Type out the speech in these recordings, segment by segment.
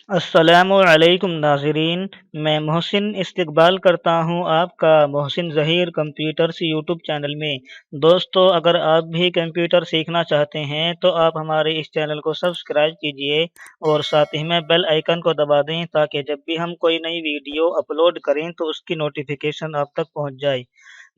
अस्सलामुअलैकुम नाज़रीन। मैं मोहसिन इस्तकबाल करता हूँ आपका Mohsin Zaheer computers YouTube channel में। दोस्तों, अगर आप भी कंप्यूटर सीखना चाहते हैं तो आप हमारे इस चैनल को सब्सक्राइब कीजिए और साथ ही में बेल आइकन को दबा दें ताकि जब भी हम कोई नई वीडियो अपलोड करें तो उसकी नोटिफिकेशन आप तक पहुँच जाए।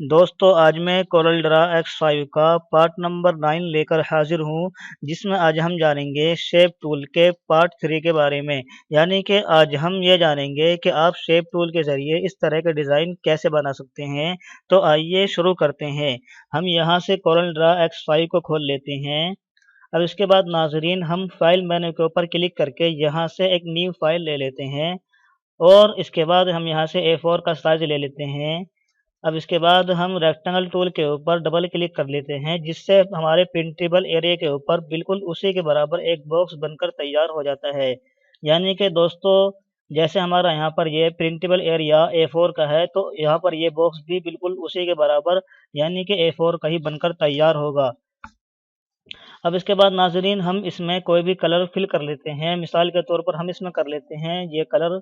दोस्तों, आज मैं कोरल ड्रा X5 का पार्ट नंबर 9 लेकर हाजिर हूँ, जिसमें आज हम जानेंगे शेप टूल के पार्ट 3 के बारे में। यानी कि आज हम ये जानेंगे कि आप शेप टूल के ज़रिए इस तरह के डिज़ाइन कैसे बना सकते हैं। तो आइए शुरू करते हैं। हम यहाँ से कोरल ड्रा X5 को खोल लेते हैं। अब इसके बाद नाज़रीन, हम फाइल मेन्यू के ऊपर क्लिक करके यहाँ से एक न्यू फाइल ले लेते हैं और इसके बाद हम यहाँ से A4 का साइज़ ले लेते हैं। अब इसके बाद हम रेक्टेंगल टूल के ऊपर डबल क्लिक कर लेते हैं, जिससे हमारे प्रिंटेबल एरिया के ऊपर बिल्कुल उसी के बराबर एक बॉक्स बनकर तैयार हो जाता है। यानी कि दोस्तों, जैसे हमारा यहाँ पर ये प्रिंटेबल एरिया A4 का है, तो यहाँ पर ये बॉक्स भी बिल्कुल उसी के बराबर यानी कि A4 का ही बनकर तैयार होगा। अब इसके बाद नाज़रीन, हम इसमें कोई भी कलर फिल कर लेते हैं। मिसाल के तौर पर हम इसमें कर लेते हैं ये कलर,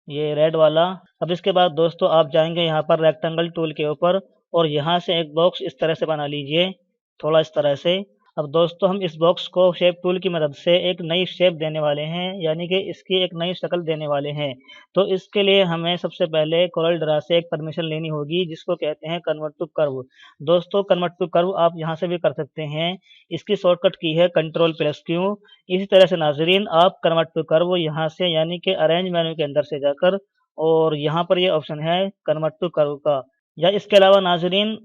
ये रेड वाला। अब इसके बाद दोस्तों, आप जाएंगे यहाँ पर रेक्टेंगल टूल के ऊपर और यहाँ से एक बॉक्स इस तरह से बना लीजिए, थोड़ा इस तरह से। अब दोस्तों, हम इस बॉक्स को शेप टूल की मदद से एक नई शेप देने वाले हैं, यानी कि इसकी एक नई शक्ल देने वाले हैं। तो इसके लिए हमें सबसे पहले कोरल ड्रा से एक परमिशन लेनी होगी, जिसको कहते हैं कन्वर्ट टू कर्व। दोस्तों, कन्वर्ट टू कर्व आप यहाँ से भी कर सकते हैं। इसकी शॉर्टकट की है Ctrl+Q। इसी तरह से नाज़रीन, आप कन्वर्ट टू कर्व यहाँ से यानी कि अरेंज मेन्यू के अंदर से जाकर और यहाँ पर ये ऑप्शन है कन्वर्ट टू कर्व का, या इसके अलावा नाज़रीन,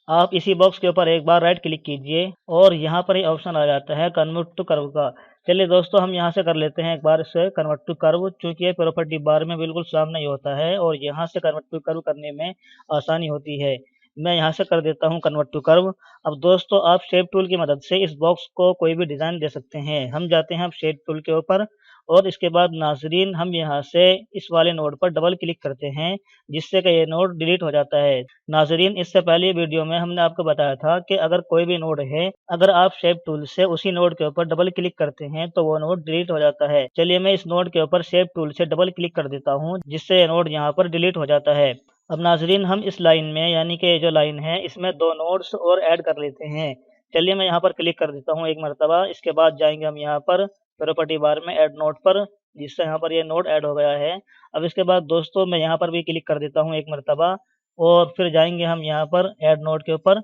आप इसी बॉक्स के ऊपर एक बार राइट क्लिक कीजिए और यहाँ पर ये ऑप्शन आ जाता है कन्वर्ट टू कर्व का। चलिए दोस्तों, हम यहाँ से कर लेते हैं एक बार इसे कन्वर्ट टू कर्व, चूँकि ये प्रॉपर्टी बार में बिल्कुल सामने ही होता है और यहाँ से कन्वर्ट टू कर्व करने में आसानी होती है। मैं यहाँ से कर देता हूँ कन्वर्ट टू कर्व। अब दोस्तों, आप शेप टूल की मदद से इस बॉक्स को कोई भी डिज़ाइन दे सकते हैं। हम जाते हैं अब शेप टूल के ऊपर और इसके बाद नाज़रीन, हम यहाँ से इस वाले नोड पर डबल क्लिक करते हैं, जिससे कि ये नोड डिलीट हो जाता है। नाज़रीन, इससे पहले वीडियो में हमने आपको बताया था कि अगर कोई भी नोड है, अगर आप शेप टूल से उसी नोड के ऊपर डबल क्लिक करते हैं तो वो नोड डिलीट हो जाता है। चलिए, मैं इस नोड के ऊपर शेप टूल से डबल क्लिक कर देता हूँ, जिससे ये नोड यहाँ पर डिलीट हो जाता है। अब नाज़रीन, हम इस लाइन में यानी कि जो लाइन है इसमें 2 नोड्स और ऐड कर लेते हैं। चलिए, मैं यहाँ पर क्लिक कर देता हूँ एक मरतबा। इसके बाद जाएंगे हम यहाँ पर प्रॉपर्टी बार में ऐड नोड पर, जिससे यहाँ पर ये नोड ऐड हो गया है। अब इसके बाद दोस्तों, मैं यहाँ पर भी क्लिक कर देता हूँ एक मरतबा और फिर जाएंगे हम यहाँ पर ऐड नोड के ऊपर,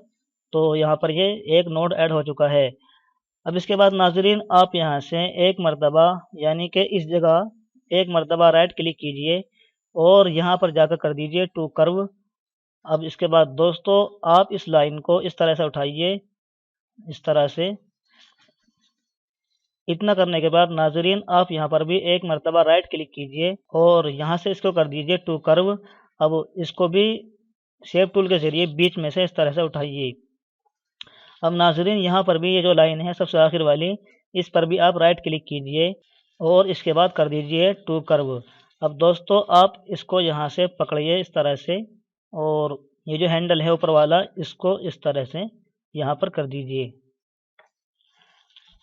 तो यहाँ पर ये एक नोड ऐड हो चुका है। अब इसके बाद नाज़रीन, आप यहाँ से एक मरतबा यानी कि इस जगह एक मरतबा राइट क्लिक कीजिए और यहाँ पर जाकर कर दीजिए टू कर्व। अब इसके बाद दोस्तों, आप इस लाइन को इस तरह से उठाइए, इस तरह से। इतना करने के बाद नाज़रीन, आप यहाँ पर भी एक मरतबा राइट क्लिक कीजिए और यहाँ से इसको कर दीजिए टू कर्व। अब इसको भी शेप टूल के ज़रिए बीच में से इस तरह से उठाइए। अब नाज़रीन, यहाँ पर भी ये जो लाइन है सबसे आखिर वाली, इस पर भी आप राइट क्लिक कीजिए और इसके बाद कर दीजिए टू कर्व। अब दोस्तों, आप इसको यहाँ से पकड़िए इस तरह से और ये जो हैंडल है ऊपर वाला, इसको इस तरह से यहाँ पर कर दीजिए।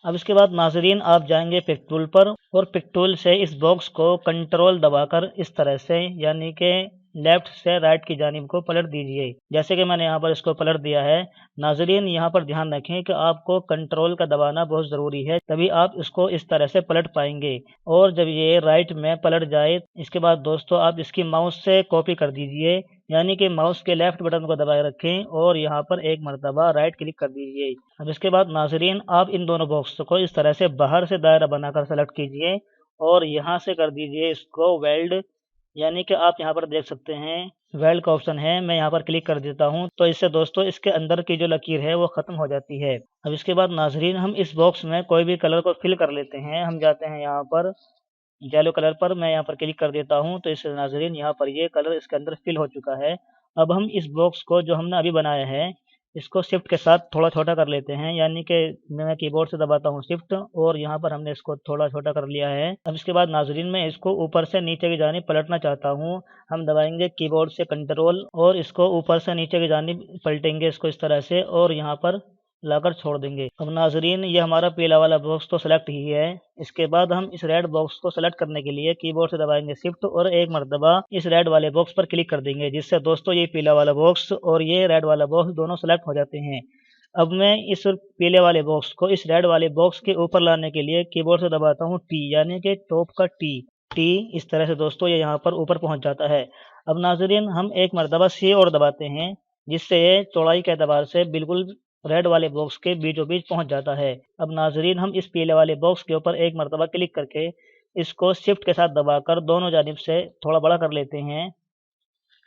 अब इसके बाद नाज़रीन, आप जाएंगे पिक टूल पर और पिक टूल से इस बॉक्स को कंट्रोल दबाकर इस तरह से यानी कि लेफ्ट से राइट की जानिब को पलट दीजिए, जैसे कि मैंने यहाँ पर इसको पलट दिया है। नाज़रीन, यहाँ पर ध्यान रखें कि आपको कंट्रोल का दबाना बहुत ज़रूरी है, तभी आप इसको इस तरह से पलट पाएंगे। और जब ये राइट में पलट जाए, इसके बाद दोस्तों, आप इसकी माउस से कॉपी कर दीजिए, यानी कि माउस के लेफ्ट बटन को दबाए रखें और यहाँ पर एक मरतबा राइट क्लिक कर दीजिए। अब इसके बाद नाज़रीन, आप इन दोनों बॉक्स को इस तरह से बाहर से दायरा बनाकर सेलेक्ट कीजिए और यहाँ से कर दीजिए इसको वेल्ड, यानी कि आप यहाँ पर देख सकते हैं वेल्ड का ऑप्शन है। मैं यहाँ पर क्लिक कर देता हूँ तो इससे दोस्तों इसके अंदर की जो लकीर है वो ख़त्म हो जाती है। अब इसके बाद नाज़रीन, हम इस बॉक्स में कोई भी कलर को फिल कर लेते हैं। हम जाते हैं यहाँ पर येलो कलर पर, मैं यहाँ पर क्लिक कर देता हूँ तो इससे नाज़रीन यहाँ पर ये कलर इसके अंदर फिल हो चुका है। अब हम इस बॉक्स को जो हमने अभी बनाया है, इसको शिफ्ट के साथ थोड़ा छोटा कर लेते हैं, यानी कि मैं कीबोर्ड से दबाता हूँ शिफ्ट और यहाँ पर हमने इसको थोड़ा छोटा कर लिया है। अब इसके बाद नाज़रीन, मैं इसको ऊपर से नीचे की जानिब पलटना चाहता हूँ। हम दबाएंगे कीबोर्ड से कंट्रोल और इसको ऊपर से नीचे की जानिब पलटेंगे इसको इस तरह से और यहाँ पर ला कर छोड़ देंगे। अब नाजरीन ये हमारा पीला वाला बॉक्स तो सेलेक्ट ही है। इसके बाद हम इस रेड बॉक्स को सेलेक्ट करने के लिए कीबोर्ड से दबाएंगे शिफ्ट और एक मरतबा इस रेड वाले बॉक्स पर क्लिक कर देंगे, जिससे दोस्तों ये पीला वाला बॉक्स और ये रेड वाला बॉक्स दोनों सेलेक्ट हो जाते हैं। अब मैं इस पीले वाले बॉक्स को इस रेड वाले बॉक्स के ऊपर लाने के लिए कीबोर्ड से दबाता हूँ टी, यानी कि टॉप का टी। इस तरह से दोस्तों ये यहाँ पर ऊपर पहुँच जाता है। अब नाजरीन हम एक मरतबा सी और दबाते हैं, जिससे ये चौड़ाई के एतबार से बिल्कुल रेड वाले बॉक्स के बीचों बीच पहुँच जाता है। अब नाजरीन हम इस पीले वाले बॉक्स के ऊपर एक मरतबा क्लिक करके इसको शिफ्ट के साथ दबाकर दोनों जानिब से थोड़ा बड़ा कर लेते हैं,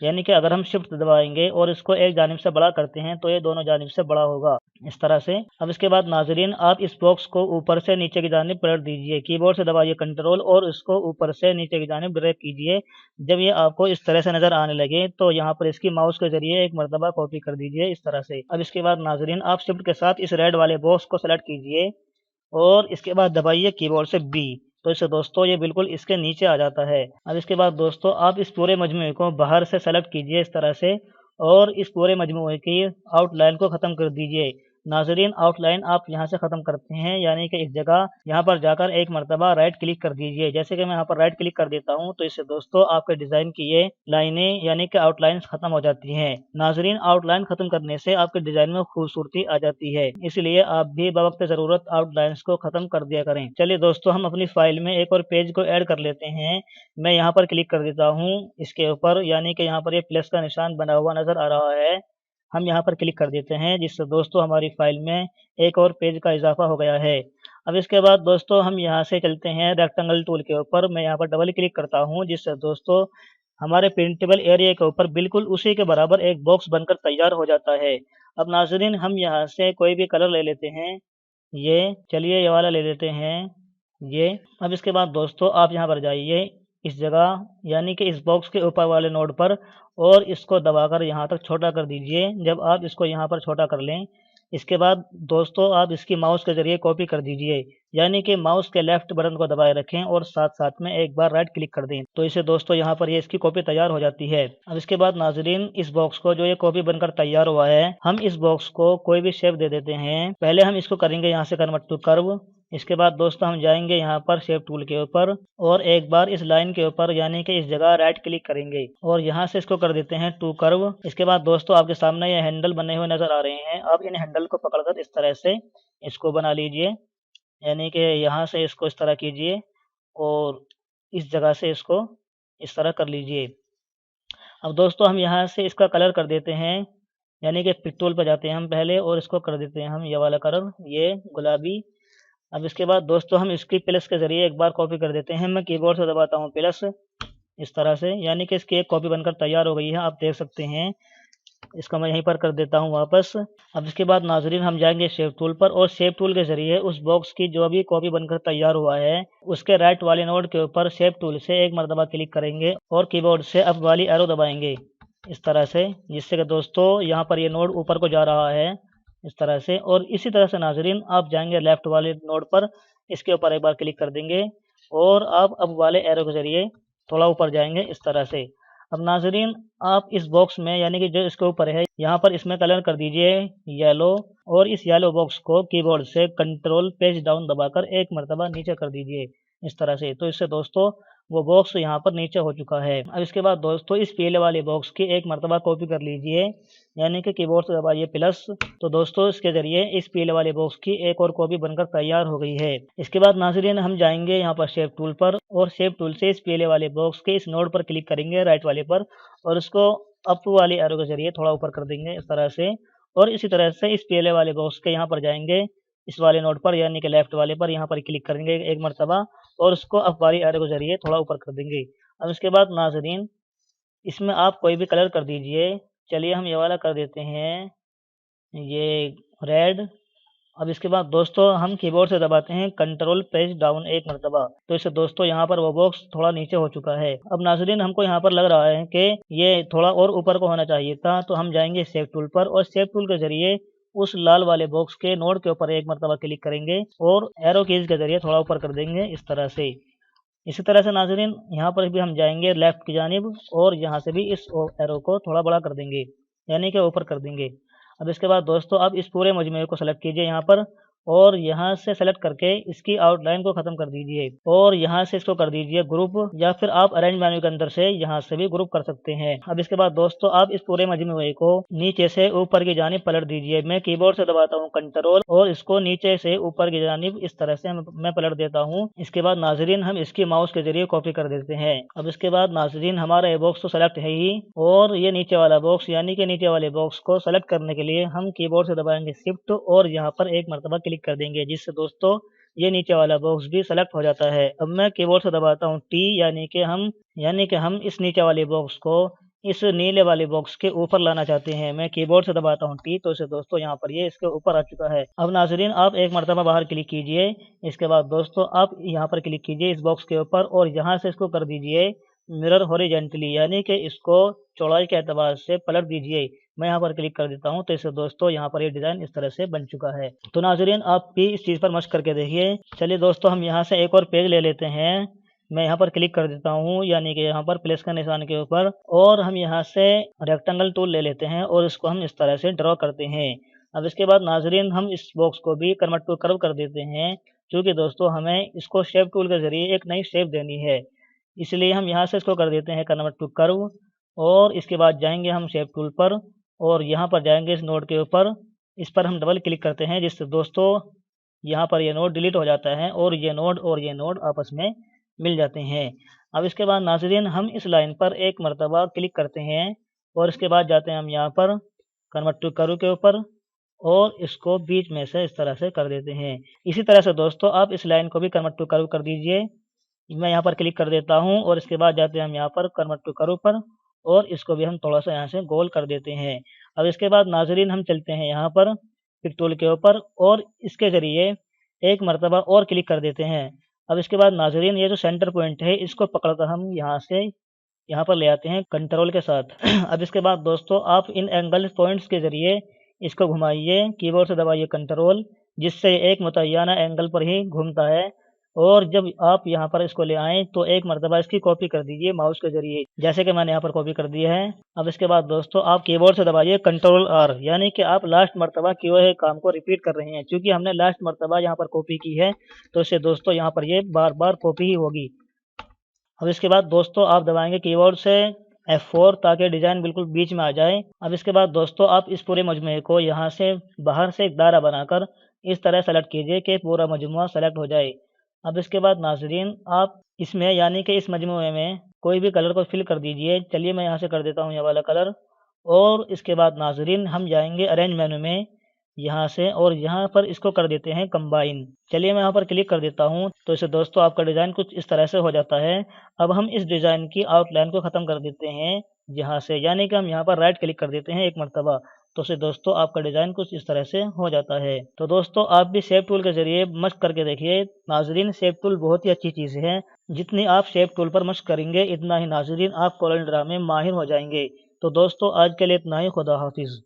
यानी कि अगर हम शिफ्ट दबाएंगे और इसको एक जानिब से बड़ा करते हैं तो ये दोनों जानिब से बड़ा होगा, इस तरह से। अब इसके बाद नाजरीन आप इस बॉक्स को ऊपर से नीचे की जानिब पलट दीजिए, कीबोर्ड से दबाइए कंट्रोल और इसको ऊपर से नीचे की जानिब ड्रैग कीजिए। जब ये आपको इस तरह से नज़र आने लगे तो यहाँ पर इसकी माउस के जरिए एक मरतबा कॉपी कर दीजिए, इस तरह से। अब इसके बाद नाजरीन आप शिफ्ट के साथ इस रेड वाले बॉक्स को सेलेक्ट कीजिए और इसके बाद दबाइए कीबोर्ड से बी, तो इससे दोस्तों ये बिल्कुल इसके नीचे आ जाता है। अब इसके बाद दोस्तों आप इस पूरे मजमूए को बाहर से सेलेक्ट कीजिए इस तरह से और इस पूरे मजमूए की आउटलाइन को ख़त्म कर दीजिए। नाजरीन आउटलाइन आप यहाँ से ख़त्म करते हैं, यानी कि इस जगह यहाँ पर जाकर एक मरतबा राइट क्लिक कर दीजिए। जैसे कि मैं यहाँ पर राइट क्लिक कर देता हूँ तो इससे दोस्तों आपके डिज़ाइन की ये लाइनें यानी कि आउटलाइंस ख़त्म हो जाती हैं। नाजरीन आउटलाइन ख़त्म करने से आपके डिज़ाइन में खूबसूरती आ जाती है, इसलिए आप भी बवक्त ज़रूरत आउटलाइंस को ख़त्म कर दिया करें। चलिए दोस्तों हम अपनी फाइल में एक और पेज को ऐड कर लेते हैं। मैं यहाँ पर क्लिक कर देता हूँ इसके ऊपर, यानी कि यहाँ पर ये प्लस का निशान बना हुआ नज़र आ रहा है। हम यहाँ पर क्लिक कर देते हैं, जिससे दोस्तों हमारी फाइल में एक और पेज का इजाफा हो गया है। अब इसके बाद दोस्तों हम यहाँ से चलते हैं रेक्टेंगल टूल के ऊपर। मैं यहाँ पर डबल क्लिक करता हूँ, जिससे दोस्तों हमारे प्रिंटेबल एरिया के ऊपर बिल्कुल उसी के बराबर एक बॉक्स बनकर तैयार हो जाता है। अब नाजरीन हम यहाँ से कोई भी कलर ले लेते हैं, ये वाला ले लेते हैं ये। अब इसके बाद दोस्तों आप यहाँ पर जाइए इस जगह, यानी कि इस बॉक्स के ऊपर वाले नोड पर, और इसको दबाकर यहाँ तक छोटा कर दीजिए। जब आप इसको यहाँ पर छोटा कर लें, इसके बाद दोस्तों आप इसकी माउस के ज़रिए कॉपी कर दीजिए, यानी कि माउस के लेफ़्ट बटन को दबाए रखें और साथ साथ में एक बार राइट क्लिक कर दें, तो इसे दोस्तों यहाँ पर ये इसकी कॉपी तैयार हो जाती है। अब इसके बाद नाजरीन इस बॉक्स को जो ये कॉपी बनकर तैयार हुआ है, हम इस बॉक्स को कोई भी शेप दे देते हैं। पहले हम इसको करेंगे यहाँ से कन्वर्ट टू कर्व। इसके बाद दोस्तों हम जाएंगे यहाँ पर शेप टूल के ऊपर और एक बार इस लाइन के ऊपर यानी कि इस जगह राइट क्लिक करेंगे और यहाँ से इसको कर देते हैं टू कर्व। इसके बाद दोस्तों आपके सामने ये हैंडल बने हुए नज़र आ रहे हैं। आप इन हैंडल को पकड़कर इस तरह से इसको बना लीजिए, यानी कि यहाँ से इसको इस तरह कीजिए और इस जगह से इसको इस तरह कर लीजिए। अब दोस्तों हम यहाँ से इसका कलर कर देते हैं, यानी कि पिक टूल पर जाते हैं हम पहले और इसको कर देते हैं हम ये वाला कलर, ये गुलाबी। अब इसके बाद दोस्तों हम इसकी प्लस के ज़रिए एक बार कॉपी कर देते हैं। मैं कीबोर्ड से दबाता हूँ प्लस, इस तरह से, यानी कि इसकी एक कॉपी बनकर तैयार हो गई है, आप देख सकते हैं। इसको मैं यहीं पर कर देता हूँ वापस। अब इसके बाद नाजरीन हम जाएंगे शेप टूल पर और शेप टूल के ज़रिए उस बॉक्स की जो भी कॉपी बनकर तैयार हुआ है उसके राइट वाले नोड के ऊपर शेप टूल से एक मरतबा क्लिक करेंगे और कीबोर्ड से अप वाली एरो दबाएंगे इस तरह से, जिससे कि दोस्तों यहाँ पर ये नोड ऊपर को जा रहा है इस तरह से। और इसी तरह से नाजरीन आप जाएंगे लेफ़्ट वाले नोड पर, इसके ऊपर एक बार क्लिक कर देंगे और आप अप वाले एरो के ज़रिए थोड़ा ऊपर जाएंगे इस तरह से। अब नाजरीन आप इस बॉक्स में यानी कि जो इसके ऊपर है यहाँ पर इसमें कलर कर दीजिए येलो और इस येलो बॉक्स को कीबोर्ड से कंट्रोल पेज डाउन दबाकर एक मरतबा नीचे कर दीजिए इस तरह से, तो इससे दोस्तों वो बॉक्स यहाँ पर नीचे हो चुका है। अब इसके बाद दोस्तों इस पीले वाले बॉक्स की एक मरतबा कॉपी कर लीजिए, यानी कि कीबोर्ड से दबाइए प्लस, तो दोस्तों इसके ज़रिए इस पीले वाले बॉक्स की एक और कॉपी बनकर तैयार हो गई है। इसके बाद नाज़रीन हम जाएंगे यहाँ पर शेप टूल पर और शेप टूल से इस पीले वाले बॉक्स के इस नोड पर क्लिक करेंगे राइट वाले पर और उसको अप वाली एरो के ज़रिए थोड़ा ऊपर कर देंगे इस तरह से। और इसी तरह से इस पीले वाले बॉक्स के यहाँ पर जाएंगे इस वाले नोड पर यानी कि लेफ़्ट वाले पर, यहाँ पर क्लिक करेंगे एक मरतबा और उसको अप वाली एरो के ज़रिए थोड़ा ऊपर कर देंगे। अब इसके बाद नाज़रीन इसमें आप कोई भी कलर कर दीजिए। चलिए हम ये वाला कर देते हैं, ये रेड। अब इसके बाद दोस्तों हम कीबोर्ड से दबाते हैं कंट्रोल पेज डाउन एक मरतबा, तो इससे दोस्तों यहाँ पर वो बॉक्स थोड़ा नीचे हो चुका है। अब नाज़रीन हमको यहाँ पर लग रहा है कि ये थोड़ा और ऊपर को होना चाहिए था, तो हम जाएंगे शेप टूल पर और शेप टूल के ज़रिए उस लाल वाले बॉक्स के नोड के ऊपर एक मरतबा क्लिक करेंगे और एरो कीज के ज़रिए थोड़ा ऊपर कर देंगे इस तरह से। इसी तरह से नाज़रीन यहाँ पर भी हम जाएंगे लेफ़्ट की जानिब और यहाँ से भी इस एरो को थोड़ा बड़ा कर देंगे यानी कि ऊपर कर देंगे। اب اس کے بعد دوستوں آپ اس پورے مجموعے کو سلیکٹ کیجئے یہاں پر، اور یہاں سے سلیکٹ کر کے اس کی آؤٹ لائن کو ختم کر دیجئے، اور یہاں سے اس کو کر دیجئے گروپ، یا پھر آپ ارینج مینو کے اندر سے یہاں سے بھی گروپ کر سکتے ہیں۔ اب اس کے بعد دوستوں آپ اس پورے مجموعے کو نیچے سے اوپر کی جانب پلٹ دیجئے۔ میں کی بورڈ سے دباتا ہوں کنٹرول اور اس کو نیچے سے اوپر کی جانب اس طرح سے میں پلٹ دیتا ہوں۔ اس کے بعد ناظرین ہم اس کی ماؤس کے ذریعے کاپی کر دیتے ہیں۔ اب اس کے بعد ناظرین ہمارا یہ باکس تو سلیکٹ ہے ہی، اور یہ نیچے والا باکس یعنی کہ نیچے والے باکس کو سلیکٹ کرنے کے لیے ہم کی بورڈ سے دبائیں گے شفٹ اور یہاں پر ایک مرتبہ کلک کر دیں گے، جس سے دوستوں یہ نیچے والا باکس بھی سلیکٹ ہو جاتا ہے۔ اب میں کی بورڈ سے دباتا ہوں ٹی، یعنی کہ ہم اس نیچے والے باکس کو اس نیلے والے باکس کے اوپر لانا چاہتے ہیں۔ میں کی بورڈ سے دباتا ہوں ٹی، تو اسے دوستوں یہاں پر یہ اس کے اوپر آ چکا ہے۔ اب ناظرین آپ ایک مرتبہ باہر کلک کیجئے، اس کے بعد دوستوں آپ یہاں پر کلک کیجئے اس باکس کے اوپر، اور یہاں سے اس کو کر دیجئے مرر ہاریزونٹلی، یعنی کہ اس کو چوڑائی کے اعتبار سے پلٹ دیجئے۔ میں یہاں پر کلک کر دیتا ہوں، تو اسے دوستوں یہاں پر یہ ڈیزائن اس طرح سے بن چکا ہے۔ تو ناظرین آپ بھی اس چیز پر مشق کر کے دیکھیے۔ چلیے دوستوں ہم یہاں سے ایک اور پیج لے لیتے ہیں۔ میں یہاں پر کلک کر دیتا ہوں، یعنی کہ یہاں پر پلس کا نشان کے اوپر، اور ہم یہاں سے ریکٹینگل ٹول لے لیتے ہیں اور اس کو ہم اس طرح سے ڈرا کرتے ہیں۔ اب اس کے بعد ناظرین ہم اس باکس کو بھی کنورٹ ٹو کرو کر دیتے ہیں، کیونکہ دوستوں ہمیں اس کو شیپ ٹول کے ذریعے ایک نئی شیپ دینی ہے، اس لیے ہم یہاں سے اس کو کر دیتے ہیں کنورٹ ٹو کرو، اور اس کے بعد جائیں گے ہم شیپ ٹول پر، اور یہاں پر جائیں گے اس نوڈ کے اوپر، اس پر ہم ڈبل کلک کرتے ہیں، جس سے دوستوں یہاں پر یہ نوڈ ڈیلیٹ ہو جاتا ہے اور یہ نوڈ آپس میں مل جاتے ہیں۔ اب اس کے بعد ناظرین ہم اس لائن پر ایک مرتبہ کلک کرتے ہیں، اور اس کے بعد جاتے ہیں ہم یہاں پر کنورٹ ٹو کرو کے اوپر، اور اس کو بیچ میں سے اس طرح سے کر دیتے ہیں۔ اسی طرح سے دوستوں آپ اس لائن کو بھی کنورٹ ٹو کرو کر دیجئے۔ میں یہاں پر کلک کر دیتا ہوں، اور اس کے بعد جاتے ہیں ہم یہاں پر کنورٹ ٹو کرو پر، اور اس کو بھی ہم تھوڑا سا یہاں سے گول کر دیتے ہیں۔ اب اس کے بعد ناظرین ہم چلتے ہیں یہاں پر پک ٹول کے اوپر، اور اس کے ذریعے ایک مرتبہ اور کلک کر دیتے ہیں۔ اب اس کے بعد ناظرین یہ جو سینٹر پوائنٹ ہے اس کو پکڑ کر ہم یہاں پر لے آتے ہیں کنٹرول کے ساتھ۔ اب اس کے بعد دوستوں آپ ان اینگل پوائنٹس کے ذریعے اس کو گھمائیے، کی بورڈ سے دبائیے کنٹرول، جس سے ایک متعینہ اینگل پر ہی گھومتا ہے، اور جب آپ یہاں پر اس کو لے آئیں تو ایک مرتبہ اس کی کاپی کر دیجئے ماؤس کے ذریعے، جیسے کہ میں نے یہاں پر کاپی کر دی ہے۔ اب اس کے بعد دوستوں آپ کی بورڈ سے دبائیے کنٹرول آر، یعنی کہ آپ لاسٹ مرتبہ کیے ہوئے کام کو ریپیٹ کر رہے ہیں، چونکہ ہم نے لاسٹ مرتبہ یہاں پر کاپی کی ہے تو اسے دوستوں یہاں پر یہ بار بار کاپی ہی ہوگی۔ اب اس کے بعد دوستوں آپ دبائیں گے کی بورڈ سے F4 تاکہ ڈیزائن بالکل بیچ میں آ جائے۔ اب اس کے بعد دوستوں آپ اس پورے مجموعے کو یہاں سے باہر سے ایک دائرہ بنا کر اس طرح سلیکٹ کیجئے کہ پورا مجموعہ سلیکٹ ہو جائے۔ اب اس کے بعد ناظرین آپ اس میں یعنی کہ اس مجموعے میں کوئی بھی کلر کو فل کر دیجئے۔ چلیے میں یہاں سے کر دیتا ہوں یہ والا کلر، اور اس کے بعد ناظرین ہم جائیں گے ارینج مینو میں یہاں سے، اور یہاں پر اس کو کر دیتے ہیں کمبائن۔ چلیے میں یہاں پر کلک کر دیتا ہوں، تو اسے دوستوں آپ کا ڈیزائن کچھ اس طرح سے ہو جاتا ہے۔ اب ہم اس ڈیزائن کی آؤٹ لائن کو ختم کر دیتے ہیں یہاں سے، یعنی کہ ہم یہاں پر رائٹ کلک کر دیتے ہیں ایک مرتبہ، تو اسے دوستوں آپ کا ڈیزائن کچھ اس طرح سے ہو جاتا ہے۔ تو دوستوں آپ بھی شیپ ٹول کے ذریعے مشق کر کے دیکھیے۔ ناظرین شیپ ٹول بہت ہی اچھی چیز ہے، جتنی آپ شیپ ٹول پر مشق کریں گے اتنا ہی ناظرین آپ کورل ڈرا میں ماہر ہو جائیں گے۔ تو دوستوں آج کے لیے اتنا ہی، خدا حافظ۔